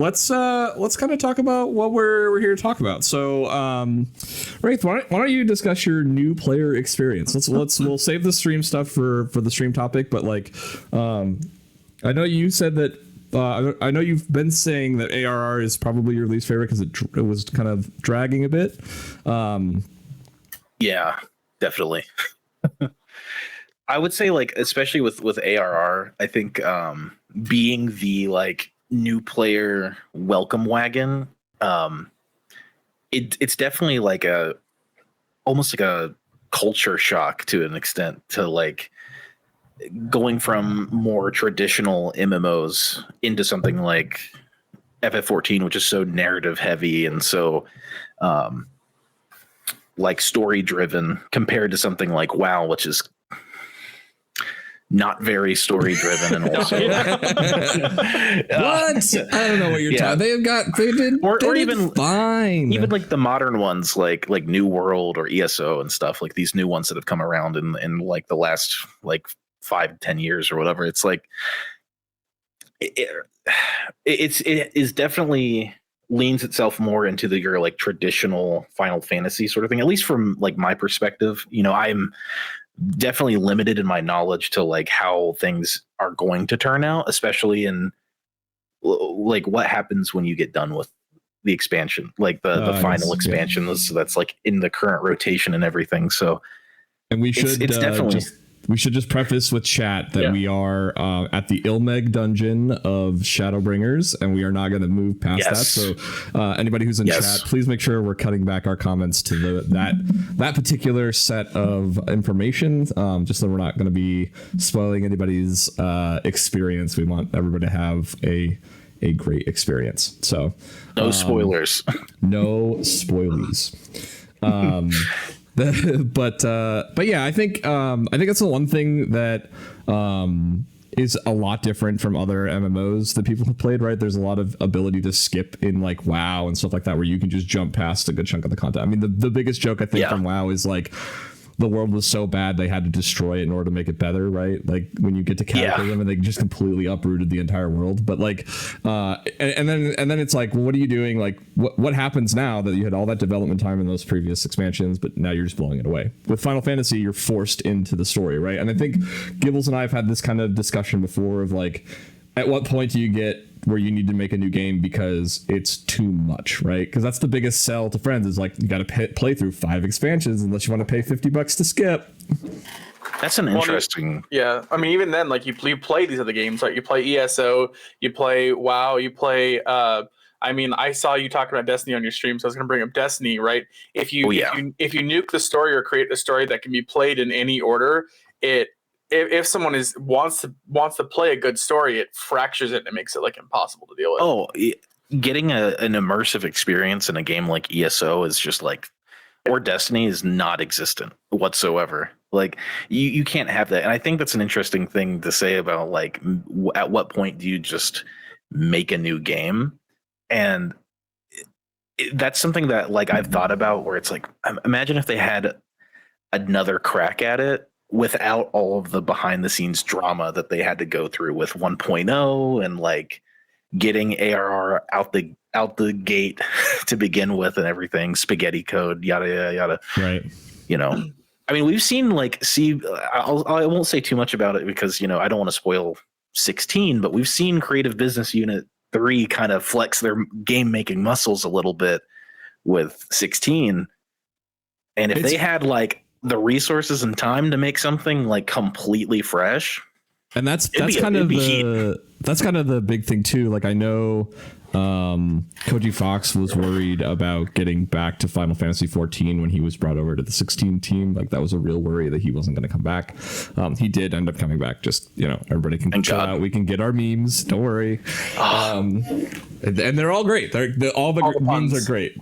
let's kind of talk about what we're here to talk about. So, Wraith, why don't you discuss your new player experience? We'll save the stream stuff for the stream topic, but like, I know you said that. I know you've been saying that ARR is probably your least favorite because it was kind of dragging a bit. Yeah, definitely. I would say, like, especially with ARR, I think being the like new player welcome wagon, it's definitely like almost like a culture shock to an extent, to like going from more traditional MMOs into something like FF14, which is so narrative heavy and so like story driven, compared to something like WoW, which is not very story driven, and also what? I don't know what you're talking. They did even fine. Even like the modern ones, like New World or ESO and stuff, like these new ones that have come around in like the last like 5-10 years or whatever. It's like it is definitely leans itself more into your like traditional Final Fantasy sort of thing, at least from like my perspective. You know, I'm definitely limited in my knowledge to like how things are going to turn out, especially in like what happens when you get done with the expansion, like the final expansion that's like in the current rotation and everything. So, and we should definitely we should just preface with chat that we are at the Ilmeg dungeon of Shadowbringers, and we are not going to move past that. So anybody who's in chat, please make sure we're cutting back our comments to that particular set of information, just so we're not going to be spoiling anybody's experience. We want everybody to have a great experience. So no spoilers. No spoilies. But yeah, I think that's the one thing that is a lot different from other MMOs that people have played, right? There's a lot of ability to skip in like WoW and stuff like that, where you can just jump past a good chunk of the content. I mean, the biggest joke I think from WoW is like the world was so bad they had to destroy it in order to make it better, right? Like when you get to Cataclysm and they just completely uprooted the entire world. But like and then it's like, well, what are you doing? Like what happens now that you had all that development time in those previous expansions, but now you're just blowing it away? With Final Fantasy, you're forced into the story, right? And I think Gibles and I have had this kind of discussion before of like, at what point do you get where you need to make a new game because it's too much, right? Because that's the biggest sell to friends, is like, you got to play through 5 expansions unless you want to pay $50 to skip. That's an interesting. Yeah, I mean, even then, like you play these other games, right? You play ESO, you play WoW, you play. I mean, I saw you talking about Destiny on your stream, so I was going to bring up Destiny, right? If you nuke the story or create a story that can be played in any order, if someone wants to play a good story, it fractures it and it makes it like impossible to deal with. Oh, getting an immersive experience in a game like ESO is just like, or Destiny, is not existent whatsoever. Like you can't have that. And I think that's an interesting thing to say about like, at what point do you just make a new game? And that's something that like I've thought about, where it's like, imagine if they had another crack at it without all of the behind the scenes drama that they had to go through with 1.0 and like getting ARR out the gate to begin with and everything, spaghetti code, yada yada yada. Right. You know, I mean, we've seen like I won't say too much about it because, you know, I don't want to spoil 16, but we've seen Creative Business Unit 3 kind of flex their game making muscles a little bit with 16. And if they had like the resources and time to make something like completely fresh, and that's kind of the big thing too. Like I know Koji Fox was worried about getting back to Final Fantasy XIV when he was brought over to the 16 team. Like that was a real worry that he wasn't going to come back. He did end up coming back. Just, you know, everybody can chill out. We can get our memes. Don't worry. And they're all great. All the memes are great.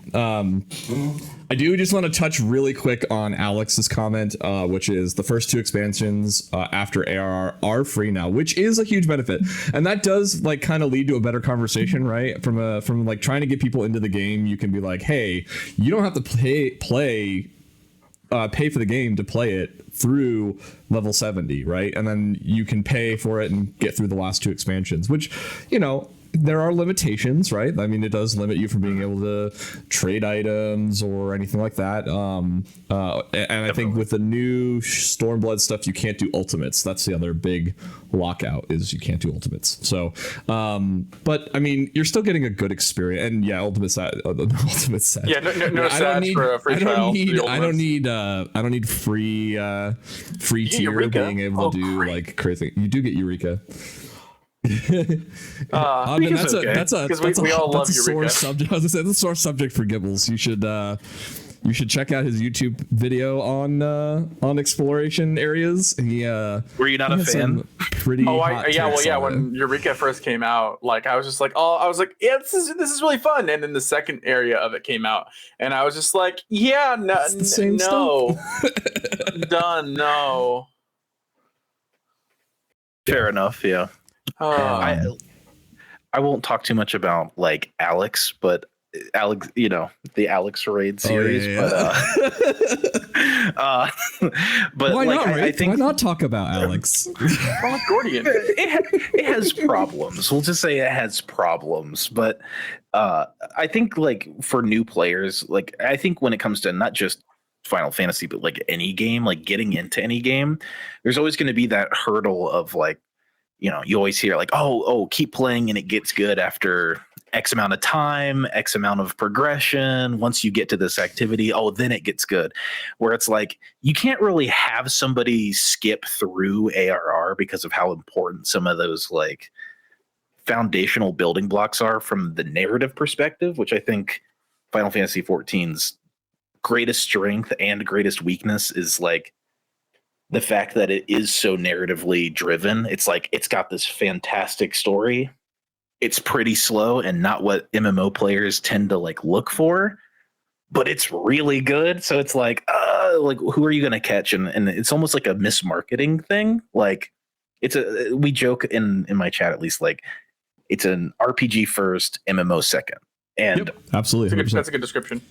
I do just want to touch really quick on Alex's comment, which is the first 2 expansions after ARR are free now, which is a huge benefit. And that does like kind of lead to a better conversation, right? From like trying to get people into the game, you can be like, hey, you don't have to pay for the game to play it through level 70, right? And then you can pay for it and get through the last 2 expansions, which, you know, there are limitations, right? I mean, it does limit you from being able to trade items or anything like that. And I think with the new Stormblood stuff, you can't do ultimates. That's the other big lockout, is you can't do ultimates. So, but I mean, you're still getting a good experience. And yeah, ultimate set. Yeah, no stats for a free trial. I don't need free tier Eureka. being able to do like crazy. You do get Eureka. I mean, that's we all love Eureka. Sore subject. I was gonna say, that's a sore subject for Gibles. You should check out his YouTube video on exploration areas. Were you not a fan? Pretty. When Eureka first came out, like I was just like, yeah, this is really fun. And then the second area of it came out, and I was just like, yeah, no, done, no. Fair enough. Yeah. I won't talk too much about like Alex, but Alex, the Alex Raid series. But why like, not? I think why not talk about Alex? Gordian. It has problems. We'll just say it has problems. But I think like for new players, like I think when it comes to not just Final Fantasy, but like any game, like getting into any game, there's always going to be that hurdle of like, you always hear like, oh, keep playing and it gets good after X amount of time, X amount of progression. Once you get to this activity, then it gets good. Where it's like, you can't really have somebody skip through ARR because of how important some of those like foundational building blocks are from the narrative perspective, which I think Final Fantasy XIV's greatest strength and greatest weakness is like the fact that it is so narratively driven. It's like, it's got this fantastic story. It's pretty slow and not what MMO players tend to like look for, but it's really good. So it's like who are you going to catch? And it's almost like a mismarketing thing. Like we joke in my chat, at least, like it's an RPG first, MMO second. And absolutely. That's a good description.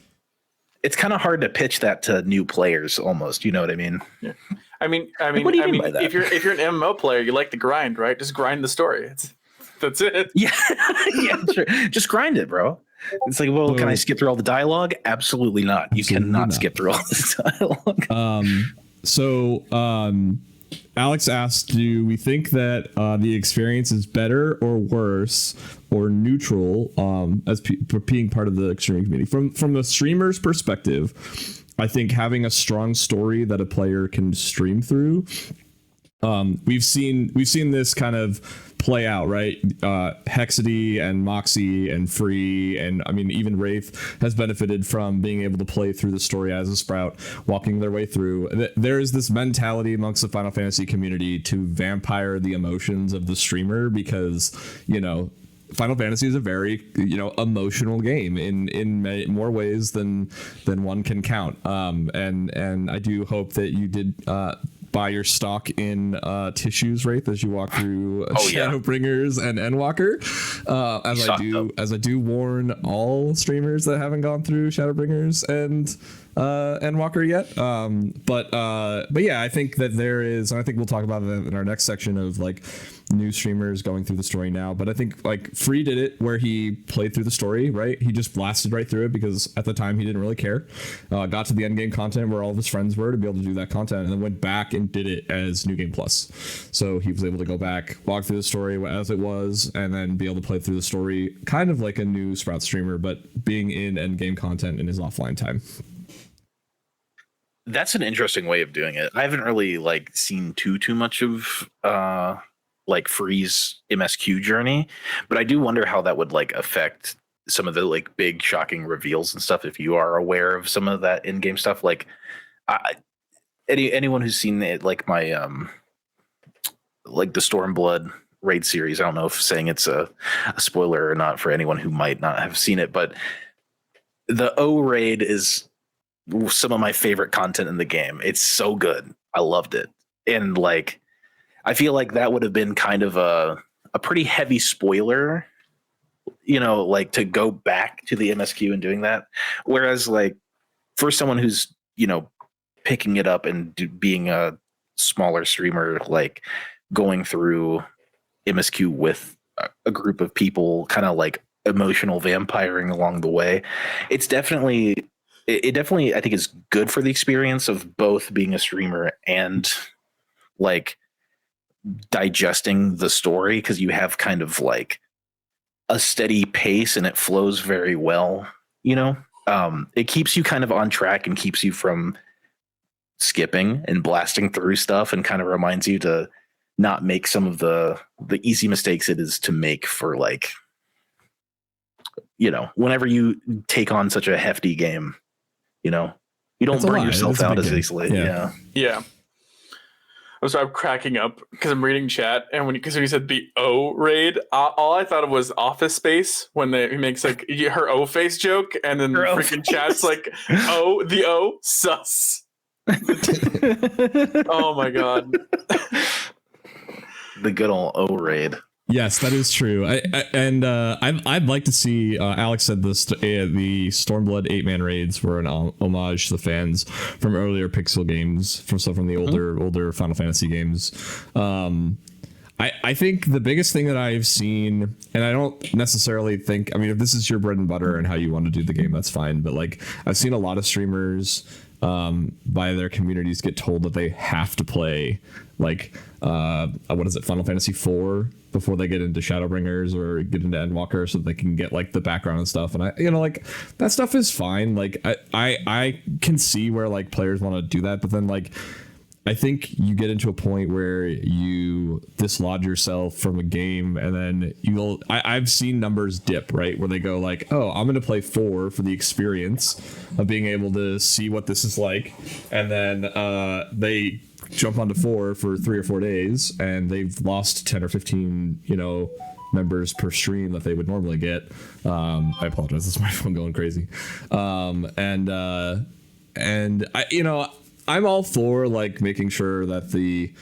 It's kind of hard to pitch that to new players almost. You know what I mean? Yeah. I mean, what do you mean by that? if you're an MMO player, you like the grind, right? Just grind the story. That's it. Yeah, yeah, sure. Just grind it, bro. It's like, well, can I skip through all the dialogue? Absolutely not. You cannot skip through all the dialogue. Alex asked, do we think that the experience is better or worse or neutral as being part of the extreme community? From the streamer's perspective, I think having a strong story that a player can stream through, we've seen this kind of play out, right? Hexady and Moxie and Free, and I mean even Wraith has benefited from being able to play through the story as a Sprout, walking their way through. There is this mentality amongst the Final Fantasy community to vampire the emotions of the streamer because, Final Fantasy is a very, emotional game in more ways than one can count. And I do hope that you did buy your stock in tissues, Wraith, as you walk through Shadowbringers and Endwalker. As I do warn all streamers that haven't gone through Shadowbringers and Endwalker yet. But yeah, I think that there is, and I think we'll talk about it in our next section of like new streamers going through the story now. But I think like Free did it where he played through the story, right? He just blasted right through it because at the time he didn't really care. Got to the end game content where all of his friends were to be able to do that content, and then went back and did it as New Game Plus. So he was able to go back, walk through the story as it was, and then be able to play through the story kind of like a new Sprout streamer, but being in end game content in his offline time. That's an interesting way of doing it. I haven't really like seen too much of like Free's MSQ journey, but I do wonder how that would like affect some of the like big shocking reveals and stuff. If you are aware of some of that in-game stuff, like anyone who's seen it, like my like the Stormblood raid series. I don't know if saying it's a spoiler or not for anyone who might not have seen it, but the O raid is some of my favorite content in the game. It's so good. I loved it. And like, I feel like that would have been kind of a pretty heavy spoiler, like to go back to the MSQ and doing that. Whereas like for someone who's, picking it up and being a smaller streamer, like going through MSQ with a group of people kind of like emotional vampiring along the way. It's definitely I think is good for the experience of both being a streamer and like digesting the story, because you have kind of like a steady pace and it flows very well, you know. It keeps you kind of on track and keeps you from skipping and blasting through stuff, and kind of reminds you to not make some of the easy mistakes it is to make for, like, you know, whenever you take on such a hefty game, you know, you don't burn yourself out as easily. Yeah. So I'm cracking up because I'm reading chat, and when you said the O raid, all I thought of was Office Space when he makes like her O face joke, and then freaking chat's like, "Oh, the O sus." Oh my god, the good old O raid. Yes, that is true. I'd like to see. Alex said this. The Stormblood 8-man raids were an homage to the fans from earlier Pixel games, from the older Final Fantasy games. I think the biggest thing that I've seen, and I don't necessarily think, I mean, if this is your bread and butter and how you want to do the game, that's fine. But like, I've seen a lot of streamers by their communities get told that they have to play like what is it, Final Fantasy IV before they get into Shadowbringers or get into Endwalker, so they can get like the background and stuff. And I, you know, like that stuff is fine. Like I can see where like players want to do that, but then like I think you get into a point where you dislodge yourself from a game, and then I've seen numbers dip, right? Where they go like, oh, I'm going to play 4 for the experience of being able to see what this is like. And then they jump onto 4 for 3 or 4 days, and they've lost 10 or 15, you know, members per stream that they would normally get. I apologize. That's my phone going crazy. And I, you know, I'm all for like making sure that the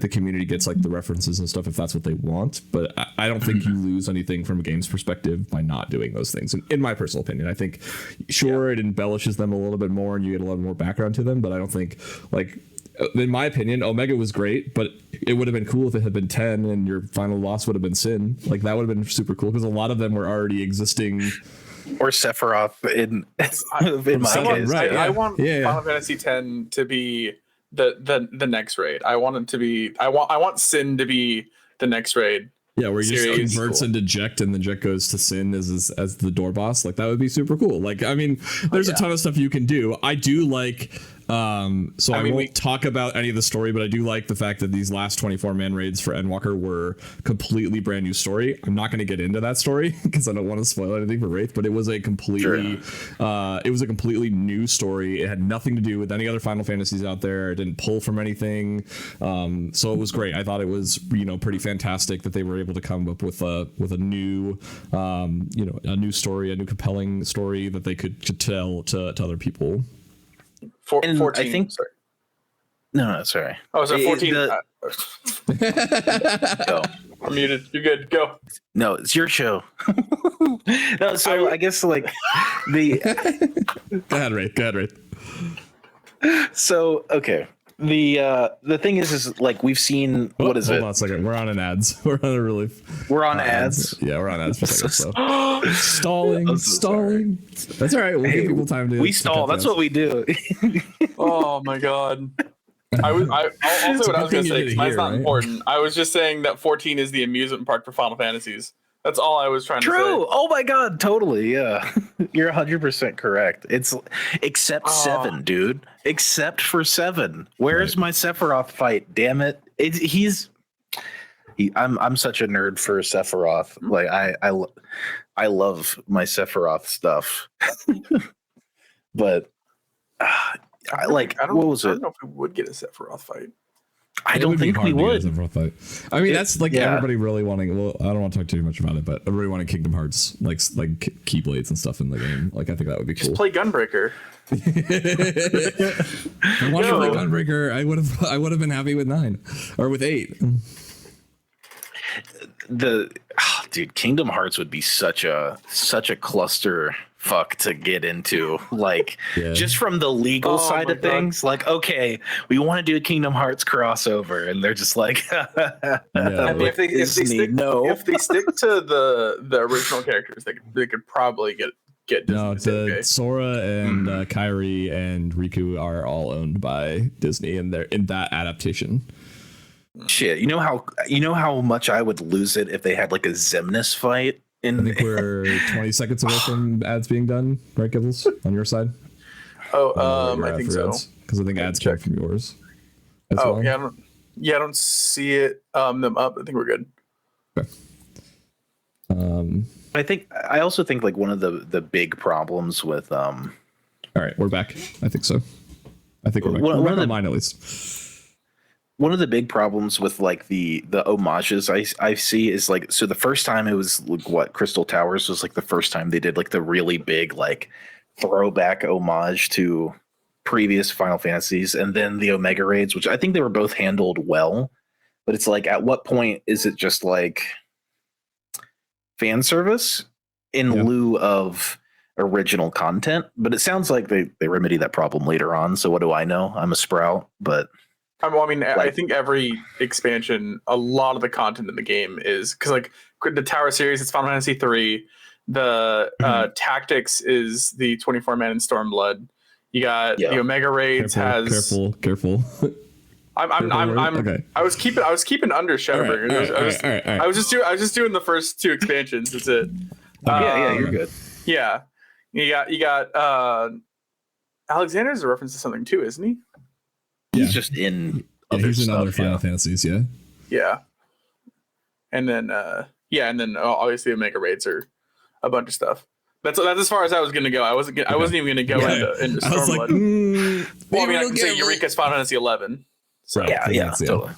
community gets like the references and stuff if that's what they want, but I don't think you lose anything from a game's perspective by not doing those things. In my personal opinion, I think it embellishes them a little bit more and you get a little more background to them, but I don't think, like, in my opinion, Omega was great, but it would have been cool if it had been 10 and your final loss would have been Sin. Like that would have been super cool because a lot of them were already existing. Or Sephiroth in my case. Right, I want Final Fantasy X to be the next raid. I want it to be. I want Sin to be the next raid. Yeah, where he just converts into Jekt, and then Jekt goes to Sin as the door boss. Like that would be super cool. Like, I mean, there's a ton of stuff you can do. I do like. I won't talk about any of the story, but I do like the fact that these last 24-man raids for Endwalker were completely brand new story. I'm not going to get into that story because I don't want to spoil anything for Wraith, but it was a completely new story. It had nothing to do with any other Final Fantasies out there. It didn't pull from anything. So it was great. I thought it was, you know, pretty fantastic that they were able to come up with a new, a new story, a new compelling story that they could tell to other people. 14. I think. Sorry. No, sorry. Oh, so 14. Go. I'm muted. You're good. Go. No, it's your show. No, so I guess like the. Go ahead, Wraith. So okay, the thing is like we've seen. What is it? Hold on a second. We're on an ads. We're on ads. Yeah, we're on ads for a second. So stalling. That's all right. We'll give people time to. We stall. That's what we do. Oh my god. I'll say what I was going to say. Mine's not important. I was just saying that 14 is the amusement park for Final Fantasies. That's all I was trying to say. True. Oh my god. Totally. Yeah. You're 100% correct. It's except 7, dude. Except for 7. Where's my Sephiroth fight? Damn it. I'm such a nerd for Sephiroth. Like I love my Sephiroth stuff. But what was it? I don't know if we would get a Sephiroth fight. I don't think we would. I mean, that's like everybody really wanting. Well, I don't want to talk too much about it, but everybody wanting Kingdom Hearts, like Keyblades and stuff in the game. Like, I think that would be cool. Just play Gunbreaker. If I wanted to play Gunbreaker, I would have been happy with 9 or with 8. Dude, Kingdom Hearts would be such a cluster fuck to get into, like just from the legal side of things. Like, okay, we want to do a Kingdom Hearts crossover, and they're just like, and if they stick to the original characters, they could probably get Disney. No, Sora and Kairi and Riku are all owned by Disney, and they're in that adaptation. Shit, you know how much I would lose it if they had like a Xemnas fight. I think we're 20 seconds away from ads being done, right, Gibles, on your side? I think so. Because I think ads check from yours. Well. I don't see it them up. I think we're good. Okay. I also think like one of the big problems with All right, we're back. I think so. I think we're back. We're back on mine at least. One of the big problems with like the homages I see is like, so the first time it was like, what, Crystal Towers was like the first time they did like the really big like throwback homage to previous Final Fantasies, and then the Omega Raids, which I think they were both handled well, but it's like, at what point is it just like fan service in lieu of original content? But it sounds like they remedy that problem later on. So what do I know? I'm a sprout, but I think every expansion, a lot of the content in the game is, because like the Tower series, it's Final Fantasy III. The Tactics is the 24-man in Stormblood. You got the Omega Raids careful. Okay. I was keeping under Shadowbringers. I was just doing the first two expansions. That's it. You're good. Yeah, you got Alexander's a reference to something too, isn't he? He's just in he's in other Final Fantasies, yeah. And then obviously Omega Raids are a bunch of stuff. That's as far as I was gonna go. I wasn't even gonna go into Stormblood. I can say Eureka's Final Fantasy XI. So totally.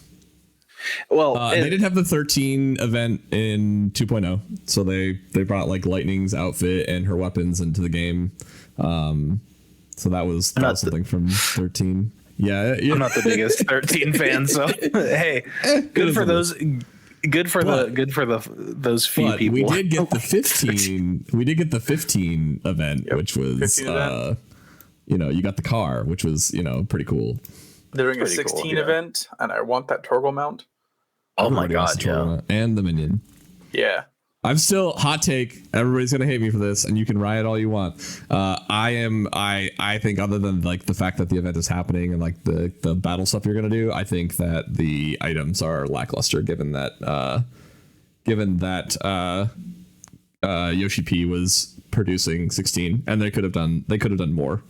Well, they did have the 13 event in 2.0, so they brought like Lightning's outfit and her weapons into the game. So that was something from 13. Yeah, I'm not the biggest 13 fan, so hey, good for those. Good for those few people. We did get the 15. We did get the 15 event, which was you got the car, which was pretty cool. They're doing a 16 event, and I want that Torgal mount. Oh my god, yeah, and the minion. Yeah. I'm still hot take. Everybody's gonna hate me for this, and you can riot all you want. I think other than like the fact that the event is happening and like the battle stuff you're gonna do, I think that the items are lackluster given that Yoshi P was producing 16, and they could have done more.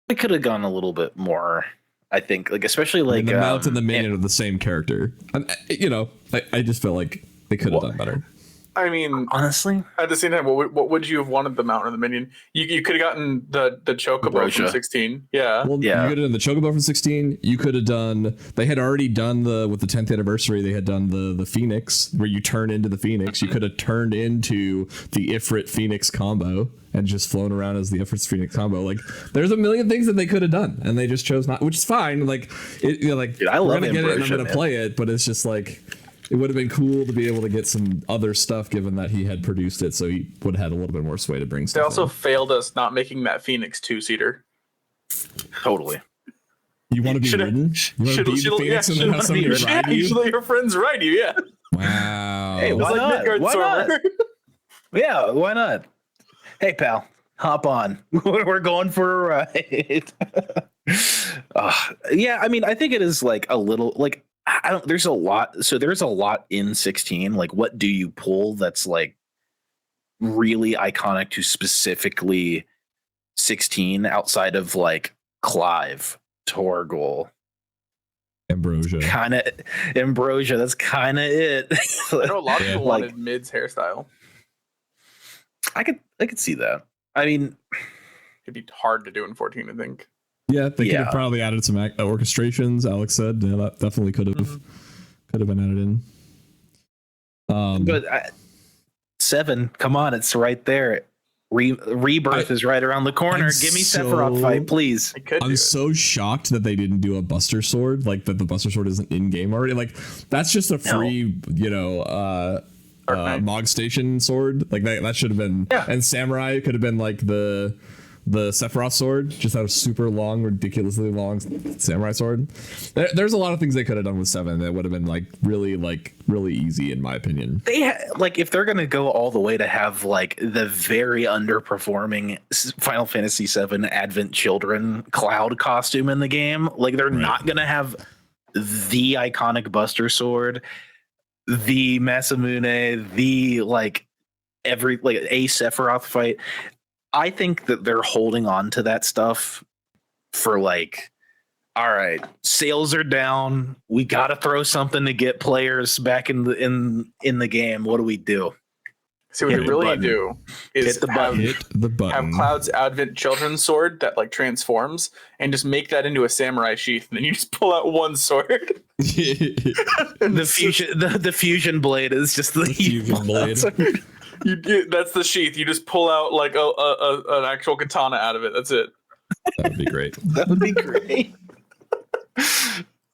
They could have gone a little bit more. I think, like especially like the mount and the minion are the same character. And, I just feel like they could have done better. I mean, honestly, at the same time, what would you have wanted the mount or the minion? You could have gotten the Chocobo from 16. Yeah. Well, you could have done the Chocobo from 16. You could have done. They had already done with the 10th anniversary. They had done the Phoenix, where you turn into the Phoenix. You could have turned into the Ifrit Phoenix combo and just flown around as the Ifrit Phoenix combo. Like, there's a million things that they could have done, and they just chose not, which is fine. Like, dude, I love it. I'm gonna play it, but it's just like. It would have been cool to be able to get some other stuff, given that he had produced it, so he would have had a little bit more sway to bring stuff. They also failed us not making that Phoenix 2-seater. Totally. You want to be ridden? You want to be the Phoenix and then have somebody ride you? Usually your friends ride you, yeah. Wow. Hey, why not? Why not? Yeah, why not? Hey, pal, hop on. We're going for a ride. Yeah, I mean, I think it is like a little like. There's a lot in 16. Like, what do you pull that's like really iconic to specifically 16 outside of like Clive, Torgal, Ambrosia? That's kind of it. I know a lot of people wanted Mid's hairstyle. I could see that. I mean, it'd be hard to do in 14, I think. Yeah, they could have probably added some orchestrations. Alex said, yeah, that definitely could have been added in. But 7, come on, it's right there. Rebirth is right around the corner. Give me Sephiroth fight, please. I'm so shocked that they didn't do a Buster Sword, like that the Buster Sword isn't in game already. Like that's just a free, Mog Station sword. Like that should have been. Yeah. And Samurai could have been like the Sephiroth sword, just had a super long, ridiculously long samurai sword. There's a lot of things they could have done with 7 that would have been really easy in my opinion. If they're gonna go all the way to have like the very underperforming Final Fantasy VII Advent Children Cloud costume in the game, like they're not gonna have the iconic Buster Sword, the Masamune, the a Sephiroth fight. I think that they're holding on to that stuff for all right, sales are down. We got to throw something to get players back in the game. What do we do? See, what you really do is hit the button. Have Cloud's Advent Children's sword that transforms, and just make that into a samurai sheath, and then you just pull out one sword. the fusion blade is just the fusion blade. That's the sheath. You just pull out an actual katana out of it. That's it. That would be great. That would be great.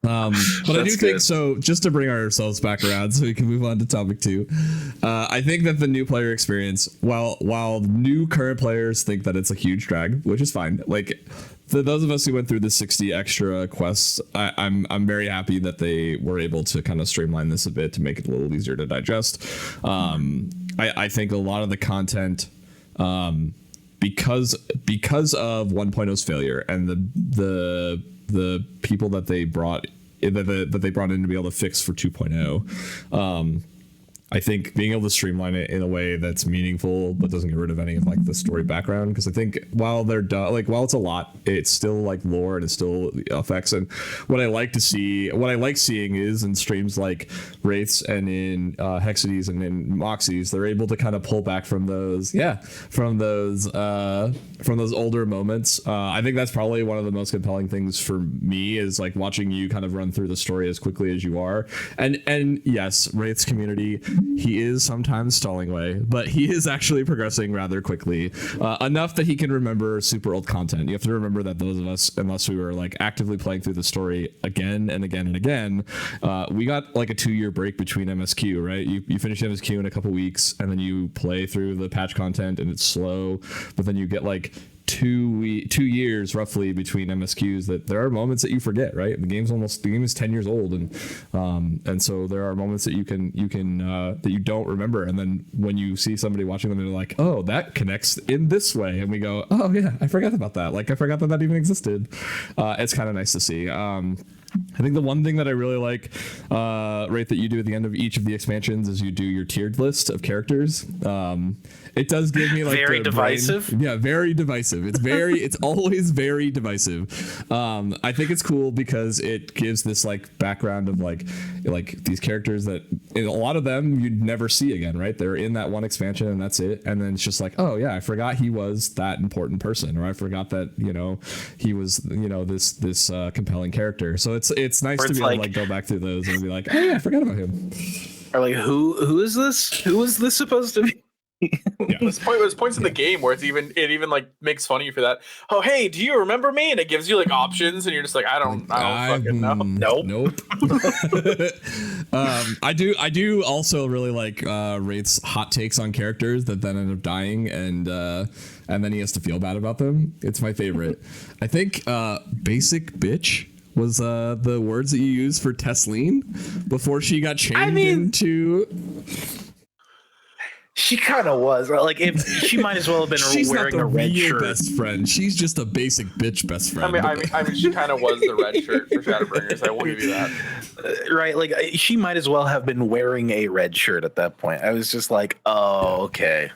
But I do think so. Just to bring ourselves back around, so we can move on to topic 2. I think that the new player experience, while new current players think that it's a huge drag, which is fine. Like those of us who went through the 60 extra quests, I'm very happy that they were able to kind of streamline this a bit to make it a little easier to digest. I think a lot of the content, because of 1.0's failure and the people that they brought in to be able to fix for 2.0, I think being able to streamline it in a way that's meaningful but doesn't get rid of any of the story background, because I think while they're done, while it's a lot, it's still lore and it still affects. And what I like seeing is in streams like Wraiths and in Hexides and in Moxies, they're able to kind of pull back from those older moments. I think that's probably one of the most compelling things for me, is watching you kind of run through the story as quickly as you are. And yes, Wraith's community, he is sometimes stalling away, but he is actually progressing rather quickly, enough that he can remember super old content. You have to remember that those of us, unless we were actively playing through the story again and again and again, we got a 2-year break between MSQ, right? You finish MSQ in a couple weeks, and then you play through the patch content, and it's slow, but then you get 2 years roughly between MSQs, that there are moments that you forget, right? The game is 10 years old, and so there are moments that you can that you don't remember, and then when you see somebody watching them, they're like, oh, that connects in this way, and we go, oh yeah, I forgot about that. I forgot that even existed. It's kind of nice to see. I think the one thing that I really like, right, that you do at the end of each of the expansions is you do your tiered list of characters. It does give me very divisive. Yeah, very divisive. It's always very divisive. I think it's cool because it gives this background of these characters that a lot of them you'd never see again, right? They're in that one expansion and that's it. And then it's just oh yeah, I forgot he was that important person, or I forgot that he was this compelling character. So it's nice to be able to go back through those and be oh yeah, I forgot about him. Or who is this? Who is this supposed to be? Yeah. There's points in the game where it even makes fun of you for that. Oh hey, do you remember me? And it gives you options, and you're just I don't fucking know. Nope. I do also really like Wraith's hot takes on characters that then end up dying, and then he has to feel bad about them. It's my favorite. I think basic bitch was the words that you used for Tesleen before she got changed into. She kind of was, right? If she might as well have been wearing a red shirt. Best friend. She's just a basic bitch best friend. I mean, she kind of was the red shirt for Shadowbringers. I will give you that. Right? She might as well have been wearing a red shirt at that point. I was just oh, okay.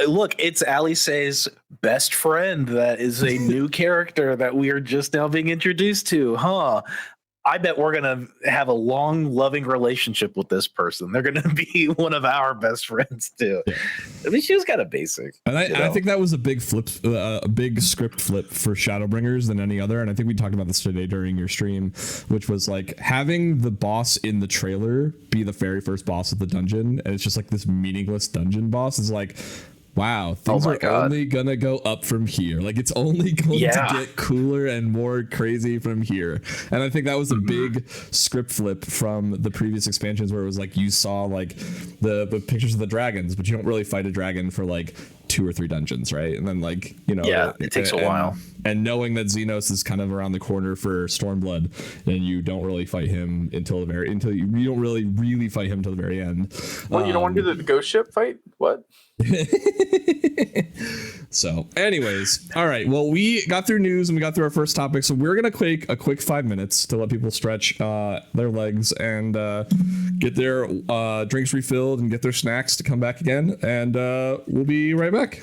Look, it's Alice's best friend. That is a new character that we are just now being introduced to, huh? I bet we're going to have a long, loving relationship with this person. They're going to be one of our best friends, too. Yeah. I mean, she was kind of basic. And I think that was a big a big script flip for Shadowbringers than any other. And I think we talked about this today during your stream, which was having the boss in the trailer be the very first boss of the dungeon. And it's just this meaningless dungeon boss is wow, things are only gonna go up from here. Like it's only going to get cooler and more crazy from here. And I think that was a big script flip from the previous expansions, where it was like you saw like the pictures of the dragons, but you don't really fight a dragon for like 2 or 3 dungeons, right? And then like, you know, it takes a while. And knowing that Xenos is kind of around the corner for Stormblood, and you don't really fight him until you don't really fight him until the very end. Well, you don't want to do the ghost ship fight? What? So anyways, all right, well, we got through news and we got through our first topic, so we're gonna take a quick 5 minutes to let people stretch their legs and get their drinks refilled and get their snacks to come back again, and we'll be right back.